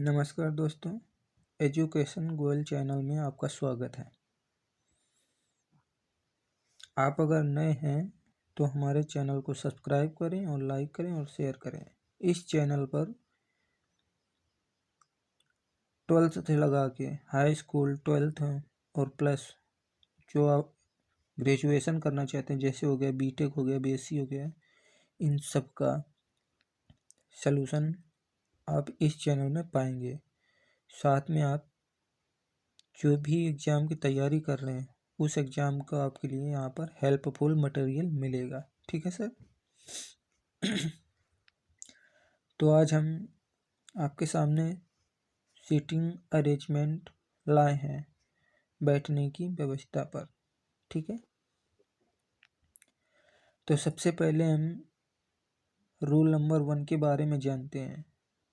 नमस्कार दोस्तों, education Goyal channel में आपका स्वागत है। आप अगर नए हैं तो हमारे चैनल को सब्सक्राइब करें और लाइक करें और शेयर करें। इस चैनल पर 12th से लगा के हाई स्कूल, 12th और प्लस जो आप ग्रेजुएशन करना चाहते हैं, जैसे हो गया बीटेक हो गया, बीएससी हो गया, इन सब का सलूशन आप इस चैनल में पाएंगे। साथ में आप जो भी एग्ज़ाम की तैयारी कर रहे हैं उस एग्ज़ाम का आपके लिए यहाँ पर हेल्पफुल मटेरियल मिलेगा। ठीक है सर। तो आज हम आपके सामने सीटिंग अरेंजमेंट लाए हैं बैठने की व्यवस्था पर। ठीक है, तो सबसे पहले हम रूल नंबर 1 के बारे में जानते हैं,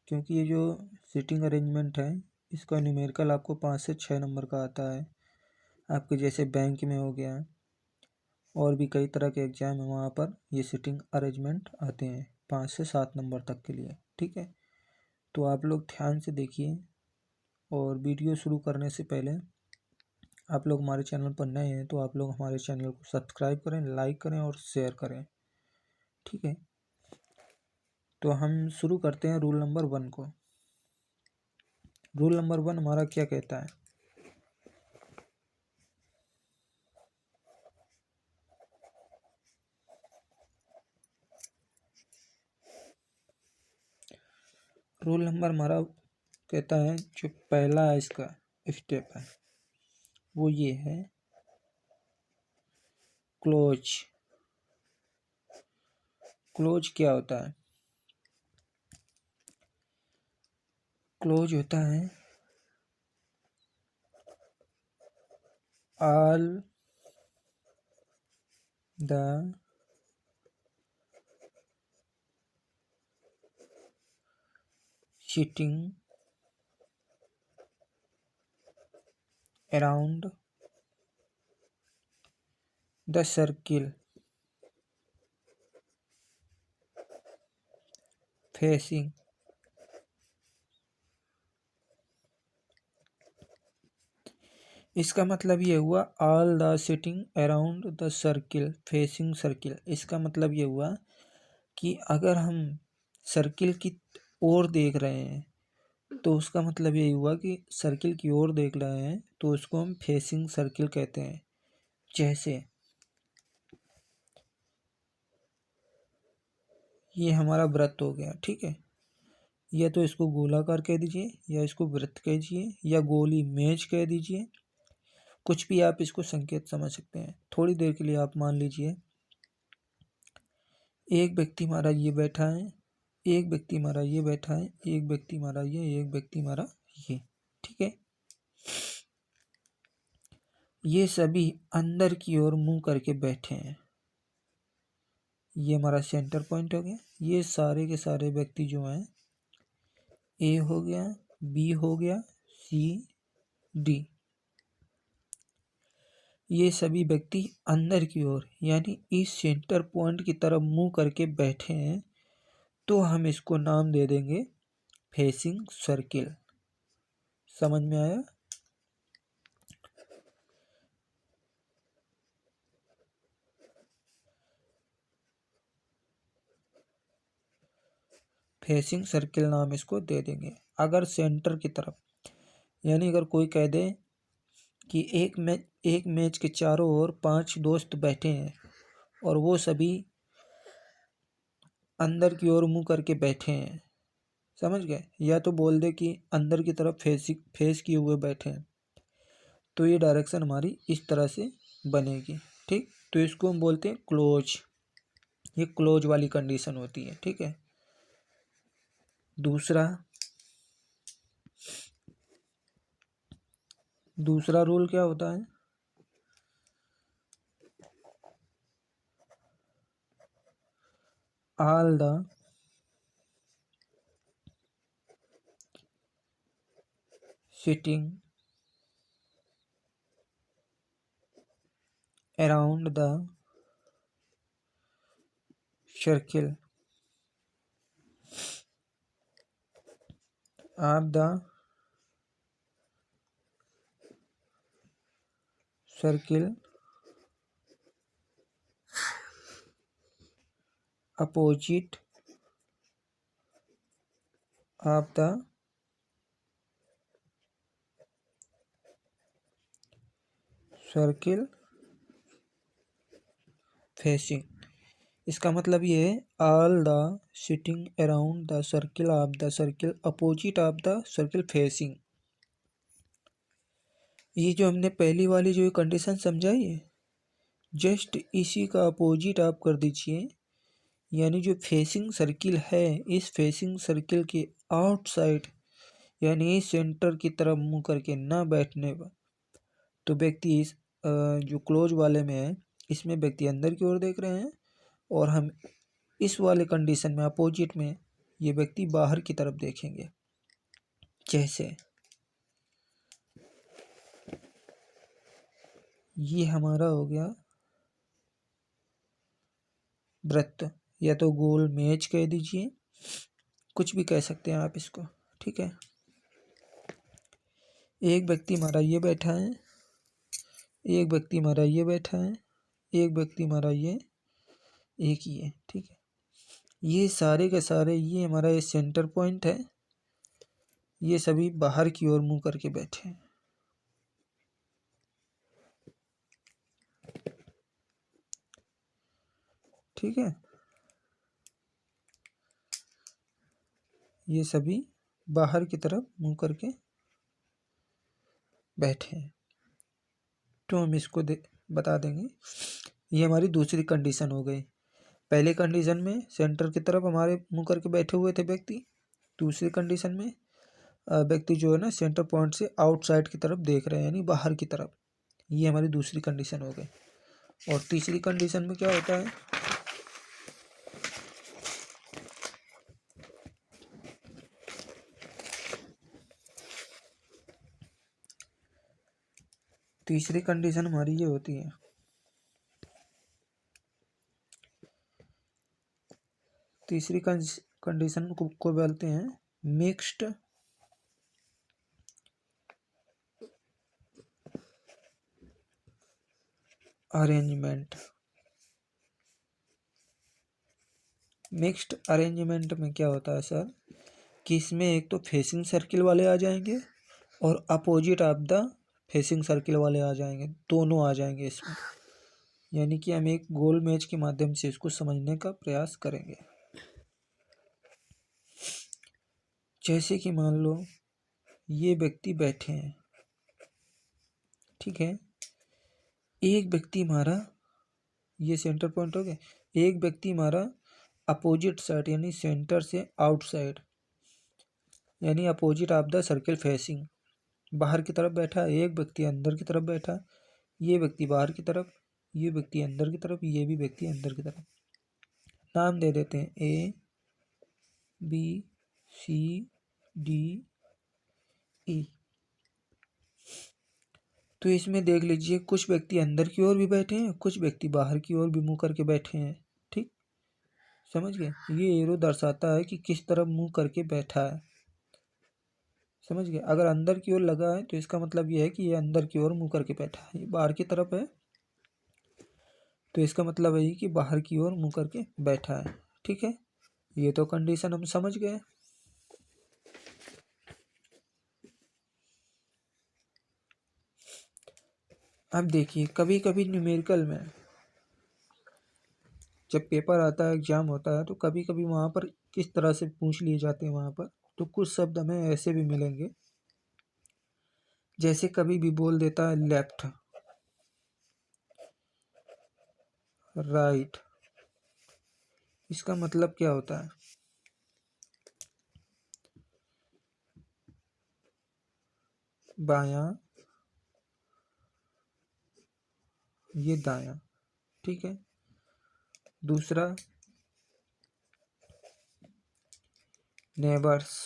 क्योंकि ये जो सीटिंग अरेंजमेंट है इसका न्यूमेरिकल आपको 5 से 6 नंबर का आता है। आपके जैसे बैंक में हो गया और भी कई तरह के एग्ज़ाम है, वहाँ पर ये सीटिंग अरेंजमेंट आते हैं 5 से 7 नंबर तक के लिए। ठीक है, तो आप लोग ध्यान से देखिए और वीडियो शुरू करने से पहले आप लोग हमारे चैनल पर नए हैं तो आप लोग हमारे चैनल को सब्सक्राइब करें, लाइक करें और शेयर करें। ठीक है, तो हम शुरू करते हैं रूल नंबर 1 को। रूल नंबर 1 हमारा क्या कहता है? रूल नंबर हमारा कहता है, जो पहला इसका स्टेप है वो ये है, क्लोज। क्लोज क्या होता है? क्लोज होता है all the sitting around the circle facing इसका मतलब ये हुआ all the sitting around the circle facing circle. इसका मतलब ये हुआ कि अगर हम सर्किल की ओर देख रहे हैं तो उसका मतलब यही हुआ कि सर्किल की ओर देख रहे हैं तो उसको हम फेसिंग सर्किल कहते हैं। जैसे ये हमारा वृत्त हो गया, ठीक है, या तो इसको गोलाकार कह दीजिए या इसको वृत्त कह दीजिए या गोली मेज कह दीजिए, कुछ भी आप इसको संकेत समझ सकते हैं। थोड़ी देर के लिए आप मान लीजिए एक व्यक्ति हमारा ये बैठा है, एक व्यक्ति हमारा ये बैठा है, एक व्यक्ति हमारा ये, एक व्यक्ति हमारा ये। ठीक है, ये सभी अंदर की ओर मुंह करके बैठे हैं। ये हमारा सेंटर पॉइंट हो गया। ये सारे के सारे व्यक्ति जो हैं, ए हो गया, बी हो गया, सी, डी, ये सभी व्यक्ति अंदर की ओर यानी इस सेंटर पॉइंट की तरफ मुंह करके बैठे हैं, तो हम इसको नाम दे देंगे फेसिंग सर्किल। समझ में आया? फेसिंग सर्किल नाम इसको दे देंगे। अगर सेंटर की तरफ, यानी अगर कोई कह दे कि एक मेज के चारों ओर 5 दोस्त बैठे हैं और वो सभी अंदर की ओर मुंह करके बैठे हैं, समझ गए? या तो बोल दे कि अंदर की तरफ फेस किए हुए बैठे हैं, तो ये डायरेक्शन हमारी इस तरह से बनेगी। ठीक, तो इसको हम बोलते हैं क्लोज। ये क्लोज वाली कंडीशन होती है। ठीक है, दूसरा रूल क्या होता है? All the sitting around the circle of the circle opposite of the circle facing. इसका मतलब ये है all the sitting around the circle of the circle opposite of the circle facing. ये जो हमने पहली वाली जो कंडीशन समझाई है, जस्ट इसी का अपोजिट आप कर दीजिए, यानी जो फेसिंग सर्किल है इस फेसिंग सर्किल के आउटसाइड यानी सेंटर की तरफ मुंह करके ना बैठने पर तो व्यक्ति इस जो क्लोज वाले में है इसमें व्यक्ति अंदर की ओर देख रहे हैं, और हम इस वाले कंडीशन में अपोजिट में ये व्यक्ति बाहर की तरफ देखेंगे। जैसे ये हमारा हो गया वृत्त, या तो गोल मेज कह दीजिए, कुछ भी कह सकते हैं आप इसको, ठीक है। एक व्यक्ति हमारा ये बैठा है, एक व्यक्ति हमारा ये बैठा है, एक व्यक्ति हमारा ये एक ही है, ठीक है। ये सारे के सारे ये हमारा ये सेंटर पॉइंट है, ये सभी बाहर की ओर मुंह करके बैठे हैं, ठीक है। ये सभी बाहर की तरफ मुंह करके बैठे हैं, तो हम इसको बता देंगे। ये हमारी दूसरी कंडीशन हो गई। पहले कंडीशन में सेंटर की तरफ हमारे मुंह करके बैठे हुए थे व्यक्ति, दूसरी कंडीशन में व्यक्ति जो है ना सेंटर पॉइंट से आउटसाइड की तरफ देख रहे हैं यानी बाहर की तरफ। ये हमारी दूसरी कंडीशन हो गई। और तीसरी कंडीशन में क्या होता है, तीसरी कंडीशन हमारी ये होती है, तीसरी कंडीशन को बोलते हैं मिक्स्ड अरेंजमेंट। मिक्स्ड अरेंजमेंट में क्या होता है सर कि इसमें एक तो फेसिंग सर्किल वाले आ जाएंगे और opposite of the facing circle वाले आ जाएंगे, दोनों आ जाएंगे इसमें। यानी कि हम एक गोल मैच के माध्यम से इसको समझने का प्रयास करेंगे। जैसे कि मान लो ये व्यक्ति बैठे हैं, ठीक है। एक व्यक्ति हमारा ये सेंटर पॉइंट हो गया, एक व्यक्ति हमारा अपोजिट साइड यानी सेंटर से आउटसाइड यानी opposite of the circle facing बाहर की तरफ बैठा, एक व्यक्ति अंदर की तरफ बैठा, ये व्यक्ति बाहर की तरफ, ये व्यक्ति अंदर की तरफ, ये भी व्यक्ति अंदर की तरफ। नाम दे देते हैं A B C D E. तो इसमें देख लीजिए कुछ व्यक्ति अंदर की ओर भी बैठे हैं, कुछ व्यक्ति बाहर की ओर भी मुंह करके बैठे हैं, ठीक, समझ गए। ये एरो दर्शाता है कि किस तरफ मुंह करके बैठा है, समझ गए। अगर अंदर की ओर लगा है तो इसका मतलब ये है कि ये अंदर की ओर मुंह करके बैठा है, ये बाहर की तरफ है तो इसका मतलब है कि बाहर की ओर मुंह करके बैठा है, ठीक है। ये तो कंडीशन हम समझ गए। अब देखिए कभी कभी न्यूमेरिकल में जब पेपर आता है, एग्जाम होता है, तो कभी कभी वहाँ पर किस तरह से पूछ लिए जाते हैं वहाँ पर, तो कुछ शब्द हमें ऐसे भी मिलेंगे, जैसे कभी भी बोल देता है लेफ्ट, राइट। इसका मतलब क्या होता है, बायां, ये दायां, ठीक है। दूसरा नेबर्स,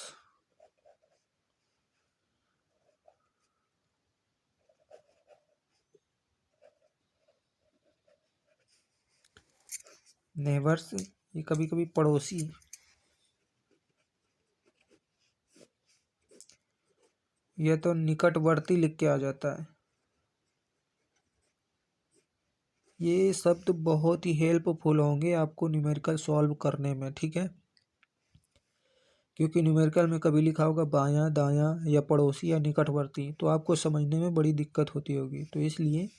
नेबर्स ये कभी कभी पड़ोसी, यह तो निकटवर्ती लिख के आ जाता है। ये शब्द बहुत ही हेल्पफुल होंगे आपको न्यूमेरिकल सॉल्व करने में, ठीक है। क्योंकि न्यूमेरिकल में कभी लिखा होगा बायां, दायां या पड़ोसी या निकटवर्ती, तो आपको समझने में बड़ी दिक्कत होती होगी। तो इसलिए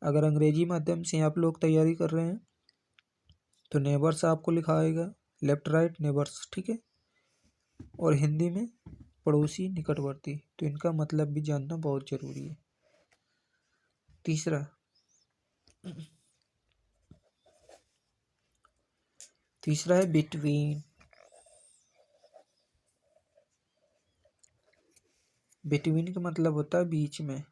अगर अंग्रेजी माध्यम से आप लोग तैयारी कर रहे हैं तो नेबर्स आपको लिखा आएगा, लेफ्ट राइट नेबर्स, ठीक है। और हिंदी में पड़ोसी, निकटवर्ती, तो इनका मतलब भी जानना बहुत जरूरी है। तीसरा है बिटवीन। बिटवीन का मतलब होता है बीच में।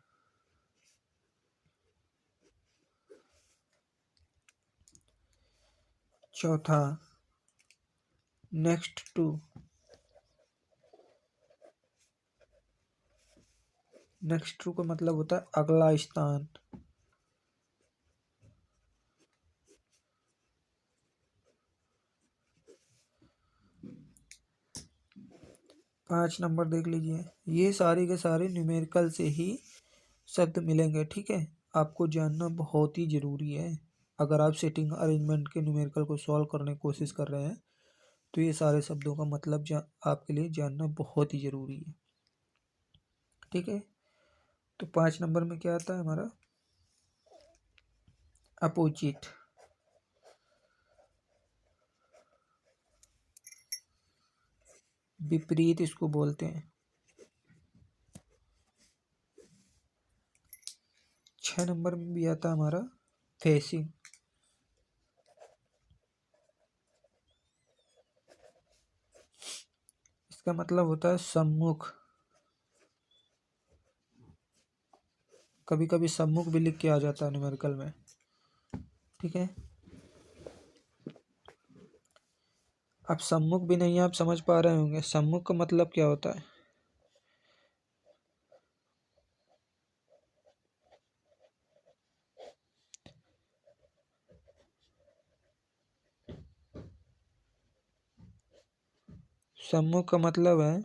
चौथा नेक्स्ट टू। नेक्स्ट टू का मतलब होता है अगला स्थान। पाँच नंबर देख लीजिए, ये सारे के सारे न्यूमेरिकल से ही शब्द मिलेंगे, ठीक है। आपको जानना बहुत ही ज़रूरी है। अगर आप सेटिंग अरेंजमेंट के न्यूमेरिकल को सॉल्व करने की कोशिश कर रहे हैं तो ये सारे शब्दों का मतलब आपके लिए जानना बहुत ही ज़रूरी है, ठीक है। तो पाँच नंबर में क्या आता है हमारा, अपोजिट। विपरीत इसको बोलते हैं। छः नंबर में भी आता है हमारा फेसिंग। इसका मतलब होता है सम्मुख। कभी कभी सम्मुख भी लिख के आ जाता है न्यूमेरिकल में, ठीक है। अब सम्मुख भी नहीं आप समझ पा रहे होंगे, सम्मुख का मतलब क्या होता है। सम्मुख का मतलब है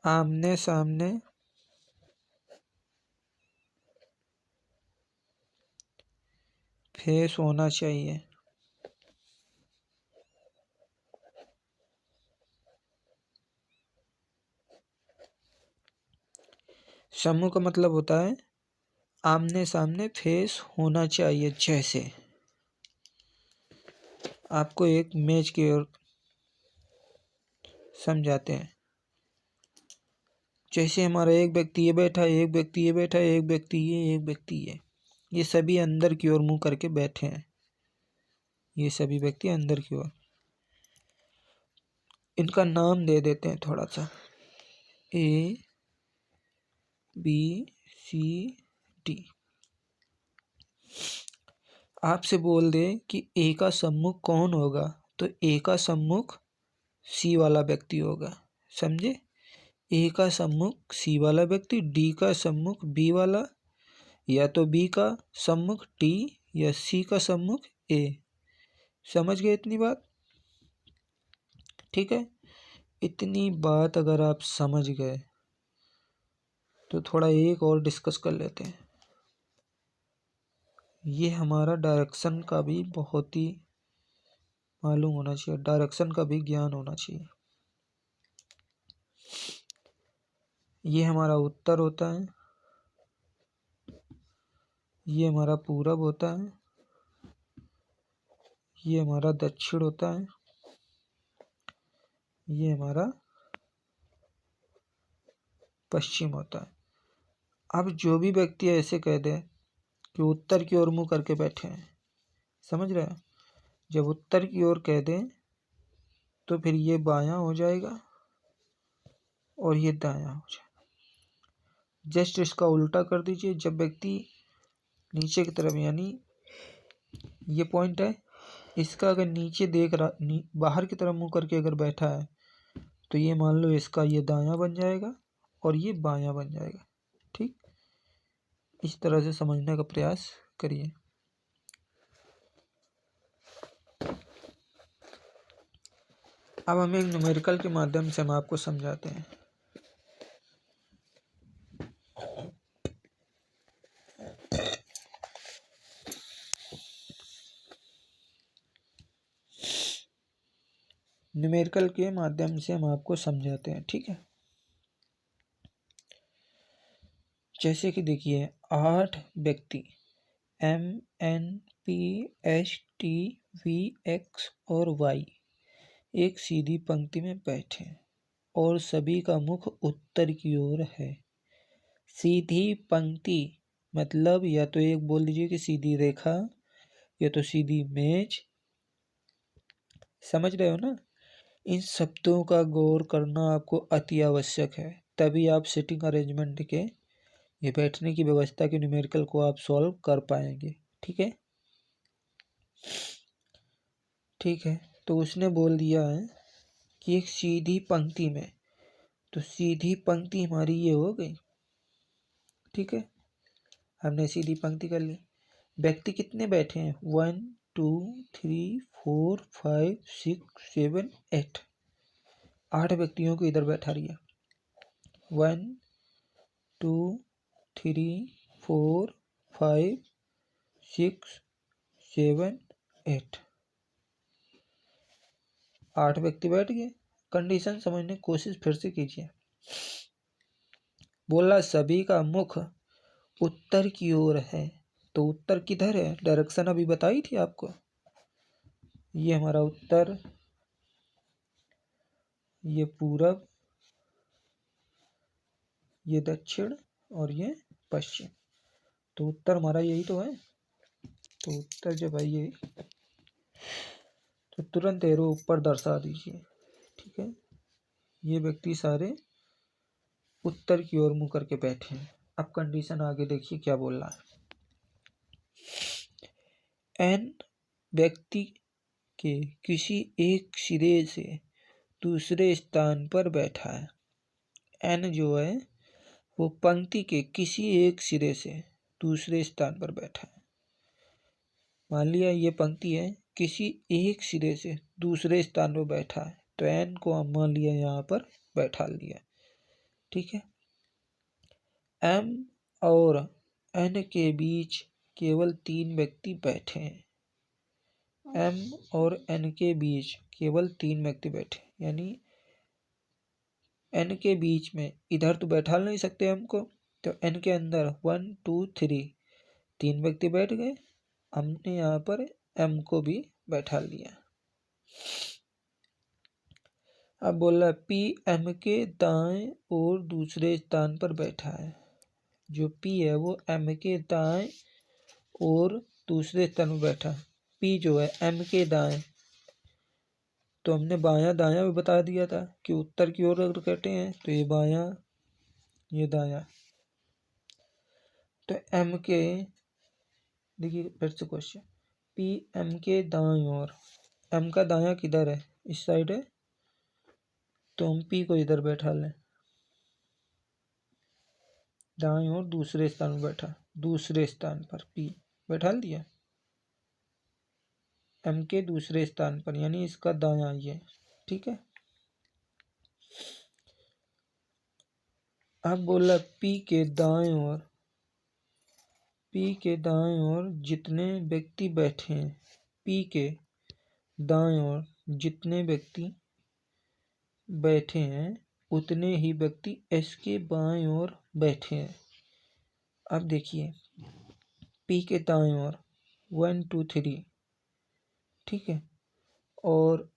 आमने सामने फेस होना चाहिए। सम्मुख का मतलब होता है आमने सामने फेस होना चाहिए। जैसे आपको एक मेज की ओर समझाते हैं, जैसे हमारा एक व्यक्ति ये बैठा है, एक व्यक्ति ये बैठा है, एक व्यक्ति ये, एक व्यक्ति ये सभी अंदर की ओर मुंह करके बैठे हैं। ये सभी व्यक्ति अंदर की ओर। इनका नाम दे देते हैं थोड़ा सा, ए बी सी डी। आपसे बोल दे कि ए का सम्मुख कौन होगा, तो ए का सम्मुख सी वाला व्यक्ति होगा, समझे। ए का सम्मुख सी वाला व्यक्ति, डी का सम्मुख बी वाला, या तो बी का सम्मुख डी या सी का सम्मुख ए। समझ गए इतनी बात, ठीक है। इतनी बात अगर आप समझ गए तो थोड़ा एक और डिस्कस कर लेते हैं। ये हमारा डायरेक्शन का भी बहुत ही मालूम होना चाहिए, डायरेक्शन का भी ज्ञान होना चाहिए। ये हमारा उत्तर होता है, ये हमारा पूरब होता है, ये हमारा दक्षिण होता है, ये हमारा पश्चिम होता है। अब जो भी व्यक्ति ऐसे कह दे कि उत्तर की ओर मुंह करके बैठे हैं, समझ रहे हैं, जब उत्तर की ओर कह दें तो फिर ये बायां हो जाएगा और ये दायां हो जाएगा। जस्ट इसका उल्टा कर दीजिए। जब व्यक्ति नीचे की तरफ, यानी ये पॉइंट है, इसका अगर नीचे देख रहा, बाहर की तरफ मुंह करके अगर बैठा है, तो ये मान लो इसका ये दायां बन जाएगा और ये बायां बन जाएगा, ठीक। इस तरह से समझने का प्रयास करिए। अब हम एक न्यूमेरिकल के माध्यम से हम आपको समझाते हैं। न्यूमेरिकल के माध्यम से हम आपको समझाते हैं, ठीक है। जैसे कि देखिए 8 व्यक्ति MNPSTVX और Y एक सीधी पंक्ति में बैठे और सभी का मुख उत्तर की ओर है। सीधी पंक्ति मतलब या तो एक बोल दीजिए कि सीधी रेखा या तो सीधी मेज, समझ रहे हो ना। इन शब्दों का गौर करना आपको अति आवश्यक है, तभी आप सिटिंग अरेंजमेंट के ये बैठने की व्यवस्था के न्यूमेरिकल को आप सॉल्व कर पाएंगे, ठीक है। ठीक है, तो उसने बोल दिया है कि एक सीधी पंक्ति में, तो सीधी पंक्ति हमारी ये हो गई, ठीक है। हमने सीधी पंक्ति कर ली। व्यक्ति कितने बैठे हैं? 1 2 3 4 5 6 7 8। 8 व्यक्तियों को इधर बैठा रही है। 1 2 3 4 5 6 7 8। 8 व्यक्ति बैठ गए। कंडीशन समझने की कोशिश फिर से कीजिए। बोला सभी का मुख उत्तर की ओर है, तो उत्तर किधर है? डायरेक्शन अभी बताई थी आपको। ये हमारा उत्तर, ये पूरब, ये दक्षिण और ये पश्चिम। तो उत्तर हमारा यही तो है। तो उत्तर जब है ये, तो तुरंत एरो ऊपर दर्शा दीजिए, ठीक है। ये व्यक्ति सारे उत्तर की ओर मुंह करके बैठे हैं। अब कंडीशन आगे देखिए क्या बोल रहा है। एन व्यक्ति के किसी एक सिरे से दूसरे स्थान पर बैठा है। एन जो है वो पंक्ति के किसी एक सिरे से दूसरे स्थान पर बैठा है। मान लिया ये पंक्ति है, किसी एक सिरे से दूसरे स्थान पर बैठा है, तो एन को हम मान लिया यहाँ पर बैठा लिया, ठीक है। एम और एन के बीच केवल 3 व्यक्ति बैठे हैं। एम और एन के बीच केवल 3 व्यक्ति बैठे, यानी एन के बीच में इधर तो बैठा नहीं सकते एम को, तो एन के अंदर 1 2 3 3 व्यक्ति बैठ गए। हमने यहाँ पर एम को भी बैठा लिया। अब बोला पी एम के दाएं और दूसरे स्थान पर बैठा है। जो पी है वो एम के दाएं और दूसरे स्थान पर बैठा है। पी जो है एम के दाएं, तो हमने बायां दायां भी बता दिया था कि उत्तर की ओर अगर कहते हैं तो ये बायां, ये दायां। तो एम के, देखिए फिर से क्वेश्चन, पी एम के दाएं ओर, एम का दायां किधर है? इस साइड है, तो हम पी को इधर बैठा लें। दाएं ओर दूसरे स्थान पर बैठा, दूसरे स्थान पर पी बैठा दिया एम के दूसरे स्थान पर, यानी इसका दायां ये, ठीक है। अब बोला पी के दाएं ओर, पी के दाएं ओर जितने व्यक्ति बैठे हैं, पी के दाएं ओर जितने व्यक्ति बैठे हैं उतने ही व्यक्ति एस के बाएं ओर बैठे हैं। अब देखिए पी के दाएं ओर 1 2 3, ठीक है, और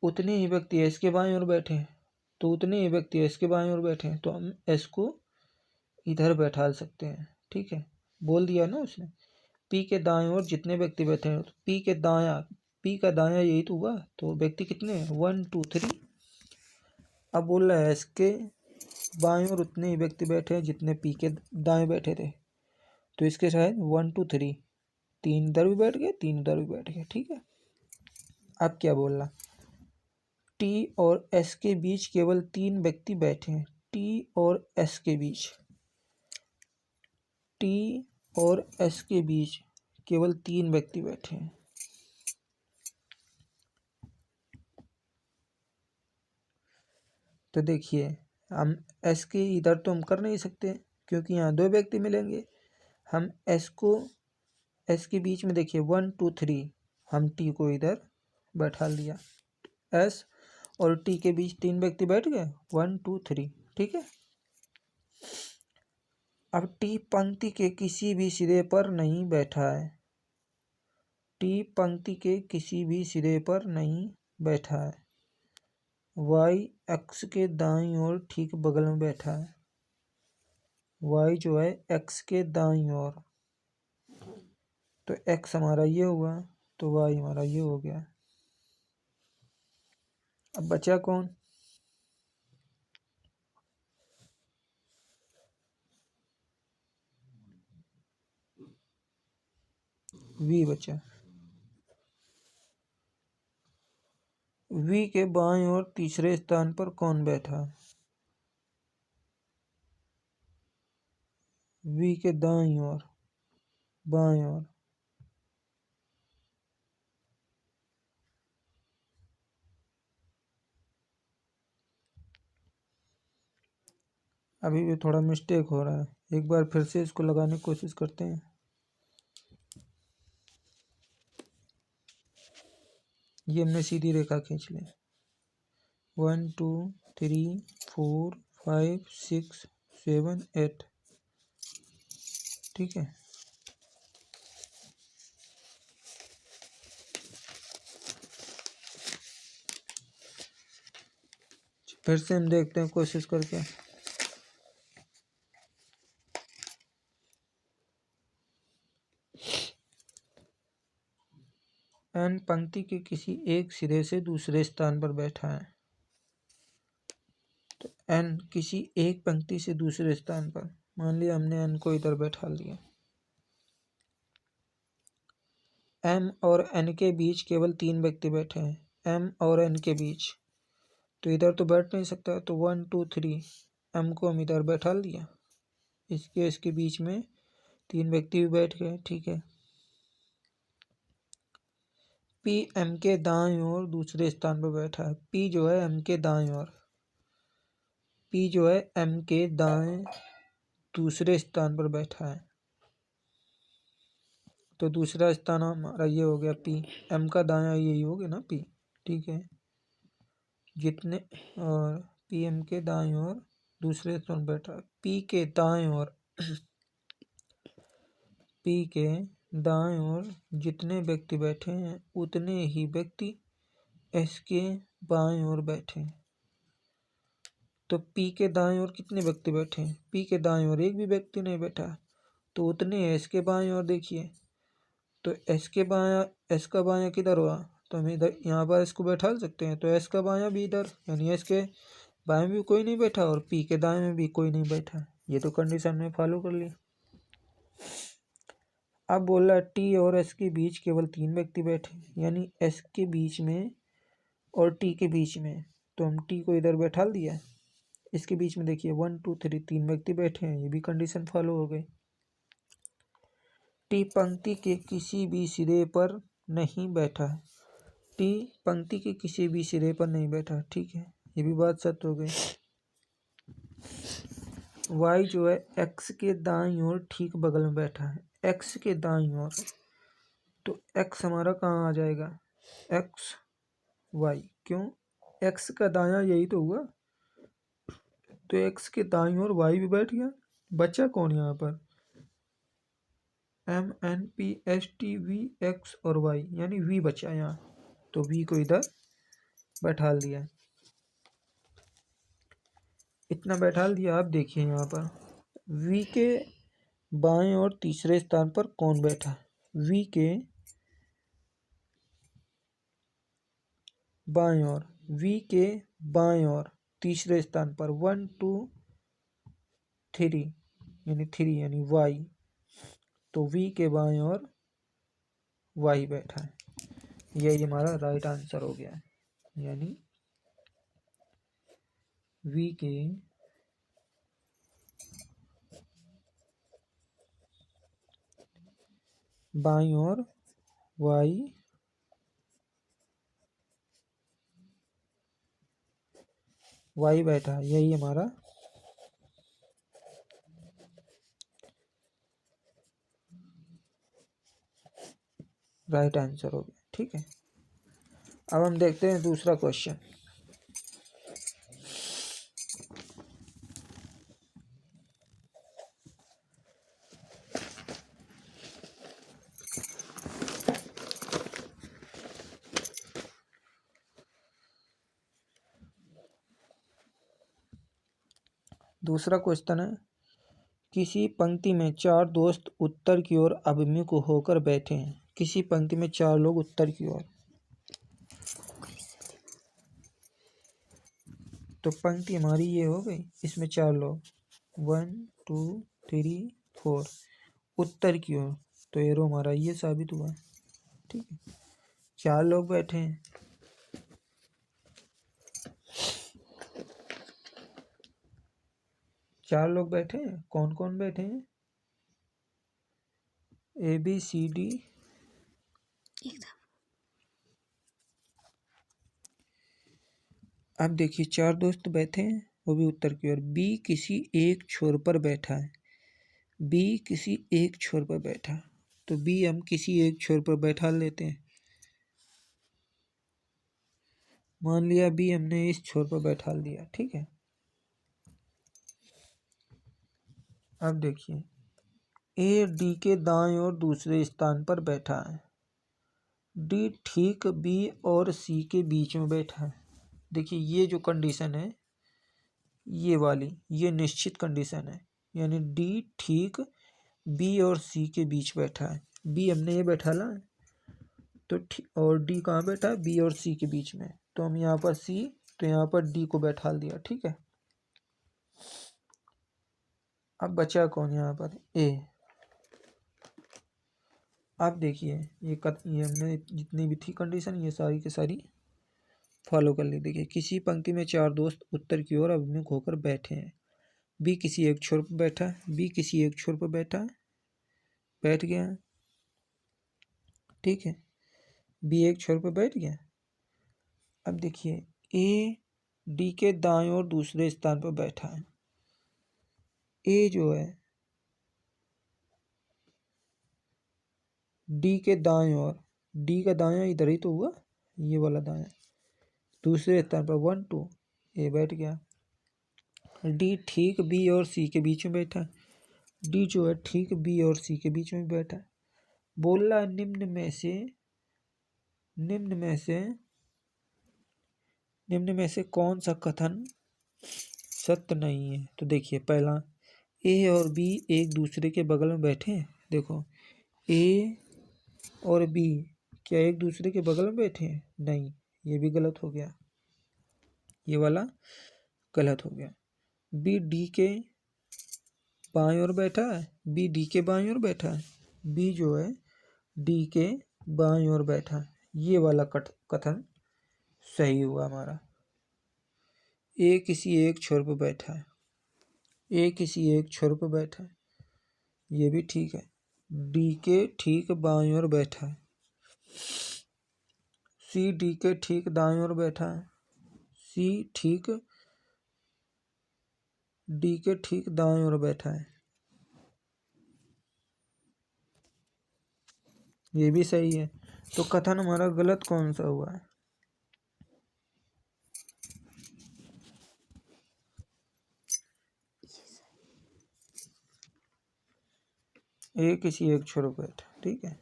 उतने ही व्यक्ति एस के बाएं ओर बैठे हैं, तो उतने ही व्यक्ति एस के बाएं ओर बैठे हैं, तो हम एस को इधर बैठा सकते हैं, ठीक है। बोल दिया ना उसने, पी के दाएं ओर जितने व्यक्ति बैठे हैं, तो पी के दायां, पी का दायां यही तो हुआ, तो व्यक्ति कितने हैं? 1 2 3। अब बोल रहा है एस के बाएं ओर उतने ही व्यक्ति बैठे हैं जितने पी के दाएं बैठे थे, तो इसके शायद 1 2 3, 3 इधर भी बैठ गए, 3 उधर भी बैठ गए, ठीक है। अब क्या बोल रहा, टी और एस के बीच केवल 3 व्यक्ति बैठे हैं। टी और एस के बीच, टी और एस के बीच केवल 3 व्यक्ति बैठे हैं। तो देखिए हम एस के इधर तो हम कर नहीं सकते क्योंकि यहाँ दो व्यक्ति मिलेंगे। हम एस के बीच में देखिए 1 2 3 हम टी को इधर बैठा लिया। एस और टी के बीच 3 व्यक्ति बैठ गए 1 2 3, ठीक है। अब टी पंक्ति के किसी भी सिरे पर नहीं बैठा है। टी पंक्ति के किसी भी सिरे पर नहीं बैठा है। वाई एक्स के दाईं ओर ठीक बगल में बैठा है। वाई जो है एक्स के दाईं ओर, तो एक्स हमारा ये हुआ तो वाई हमारा ये हो गया। अब बचा कौन? वी बचा। वी के बाएं ओर तीसरे स्थान पर कौन बैठा है? वी के दाईं ओर, बाएं ओर। अभी भी थोड़ा मिस्टेक हो रहा है, एक बार फिर से इसको लगाने की कोशिश करते हैं। ये हमने सीधी रेखा खींच ली। 1 2 3 4 5 6 7 8, ठीक है। फिर से हम देखते हैं कोशिश करके। एन पंक्ति के किसी एक सिरे से दूसरे स्थान पर बैठा है। तो एन किसी एक पंक्ति से दूसरे स्थान पर, मान लिया हमने एन को इधर बैठा लिया। एम और एन के बीच केवल 3 व्यक्ति बैठे हैं। एम और एन के बीच, तो इधर तो बैठ नहीं सकता, तो 1 2 3 एम को हम इधर बैठा लिया। इसके बीच में 3 व्यक्ति भी बैठ गए, ठीक है। पी एम के दाएं ओर दूसरे स्थान पर बैठा है। पी जो है एम के दाएं ओर, पी जो है एम के दाएं दूसरे स्थान पर बैठा है। तो दूसरा स्थान हमारा ये हो गया पी। एम का दायां यही हो गया ना पी, ठीक है। जितने और पी एम के दाएं ओर दूसरे स्थान पर बैठा है। पी के दाएं ओर पी के दाएं ओर जितने व्यक्ति बैठे हैं उतने ही व्यक्ति एस के बाएं ओर बैठे हैं। तो पी के दाएं ओर कितने व्यक्ति बैठे हैं? पी के दाएं ओर एक भी व्यक्ति नहीं बैठा, तो उतने एस के बाएं ओर देखिए। तो एस के बायां, एस का बायां किधर हुआ? तो हम इधर यहाँ पर इसको बैठा सकते हैं, तो एस का बायां भी इधर, यानी एस के बाएं भी कोई नहीं बैठा और पी के दाएं में भी कोई नहीं बैठा। ये तो कंडीशन हमने फॉलो कर ली। अब बोला टी और एस के बीच केवल 3 व्यक्ति बैठे, यानी एस के बीच में और टी के बीच में, तो हम टी को इधर बैठा दिया। इसके बीच में देखिए 1 2 3 3 व्यक्ति बैठे हैं, ये भी कंडीशन फॉलो हो गई। टी पंक्ति के किसी भी सिरे पर नहीं बैठा है। टी पंक्ति के किसी भी सिरे पर नहीं बैठा, ठीक है, ये भी बात सत्य हो गई। वाई जो है एक्स के दाईं ओर ठीक बगल में बैठा है। एक्स के दाईं ओर, तो एक्स हमारा कहाँ आ जाएगा? एक्स वाई, क्यों? एक्स का दायां यही तो हुआ, तो एक्स के दाईं ओर वाई भी बैठ गया। बचा कौन यहाँ पर? M N P S T V X और वाई, यानी वी बचा यहाँ, तो वी को इधर बैठा दिया। इतना बैठा दिया। आप देखिए यहाँ पर वी के बाएं और तीसरे स्थान पर कौन बैठा है? वी के बाएं ओर, वी के बाएं ओर तीसरे स्थान पर 1 2 3 यानी 3 यानी वाई, तो वी के बाएं ओर वाई बैठा है। यही हमारा राइट आंसर हो गया है, यानी वी के बाईं ओर वाई वाई बैठा, यही हमारा राइट आंसर हो गया। ठीक है, अब हम देखते हैं दूसरा क्वेश्चन। दूसरा क्वेश्चन है, किसी पंक्ति में 4 दोस्त उत्तर की ओर अभिमुख होकर बैठे हैं। किसी पंक्ति में 4 लोग उत्तर की ओर, तो पंक्ति हमारी ये हो गई, इसमें 4 लोग 1 2 3 4 उत्तर की ओर, तो एरो हमारा ये साबित हुआ। ठीक है, 4 लोग बैठे हैं। चार लोग बैठे हैं, कौन कौन बैठे हैं? ABCD, अब देखिए 4 दोस्त बैठे हैं, वो भी उत्तर की ओर। B किसी एक छोर पर बैठा है, B किसी एक छोर पर बैठा, तो B हम किसी एक छोर पर बैठा लेते हैं। मान लिया B हमने इस छोर पर बैठा दिया। ठीक है, अब देखिए A D के दाएं और दूसरे स्थान पर बैठा है। D ठीक B और C के बीच में बैठा है। देखिए ये जो कंडीशन है, ये वाली, ये निश्चित कंडीशन है, यानी D ठीक B और C के बीच बैठा है। B हमने ये बैठा ला, तो और D कहाँ बैठा है? B और C के बीच में, तो हम यहाँ पर C, तो यहाँ पर D को बैठा दिया। ठीक है, अब बचा कौन यहाँ पर? A। अब देखिए ये हमने जितनी भी थी कंडीशन, ये सारी की सारी फॉलो कर ली। देखिए किसी पंक्ति में 4 दोस्त उत्तर की ओर अभिमुख होकर बैठे हैं। B किसी एक छोर पर बैठा है, B किसी एक छोर पर बैठा है, बैठ गया। ठीक है, B एक छोर पर बैठ गया। अब देखिए A D के दाएं और दूसरे स्थान पर बैठा है। A जो है D के दाएं और, D का दायां इधर ही तो हुआ, ये वाला दायां, दूसरे स्थान पर 1 2 A बैठ गया। D ठीक B और C के बीच में बैठा है। D जो है ठीक B और C के बीच में बैठा है। बोल रहा है निम्न में से कौन सा कथन सत्य नहीं है? तो देखिए पहला, A और B एक दूसरे के बगल में बैठे हैं। देखो A और B क्या एक दूसरे के बगल में बैठे हैं? नहीं, ये भी गलत हो गया, ये वाला गलत हो गया। B D के बाएं ओर बैठा है, B D के बाएं ओर बैठा है, B जो है D के बाएं ओर बैठा है, ये वाला कथन सही हुआ हमारा। A किसी एक छोर पर बैठा है, A किसी एक छोर पर बैठा है, ये भी ठीक है। D के ठीक बाएं ओर बैठा है, C D के ठीक दाएं ओर बैठा है, C ठीक D के ठीक दाएं ओर बैठा है, ये भी सही है। तो कथन हमारा गलत कौन सा हुआ है? A किसी एक छोर पर बैठा। ठीक है,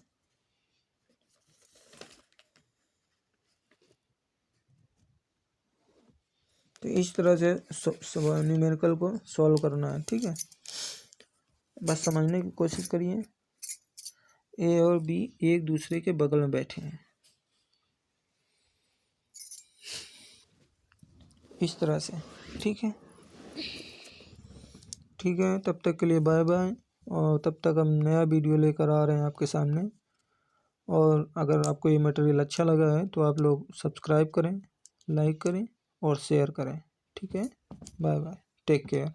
तो इस तरह से न्यूमेरिकल को सॉल्व करना है। ठीक है, बस समझने की कोशिश करिए। A और B एक दूसरे के बगल में बैठे हैं, इस तरह से। ठीक है, ठीक है, तब तक के लिए बाय बाय। और तब तक हम नया वीडियो लेकर आ रहे हैं आपके सामने। और अगर आपको ये मटेरियल अच्छा लगा है तो आप लोग सब्सक्राइब करें, लाइक करें और शेयर करें। ठीक है, बाय बाय, टेक केयर।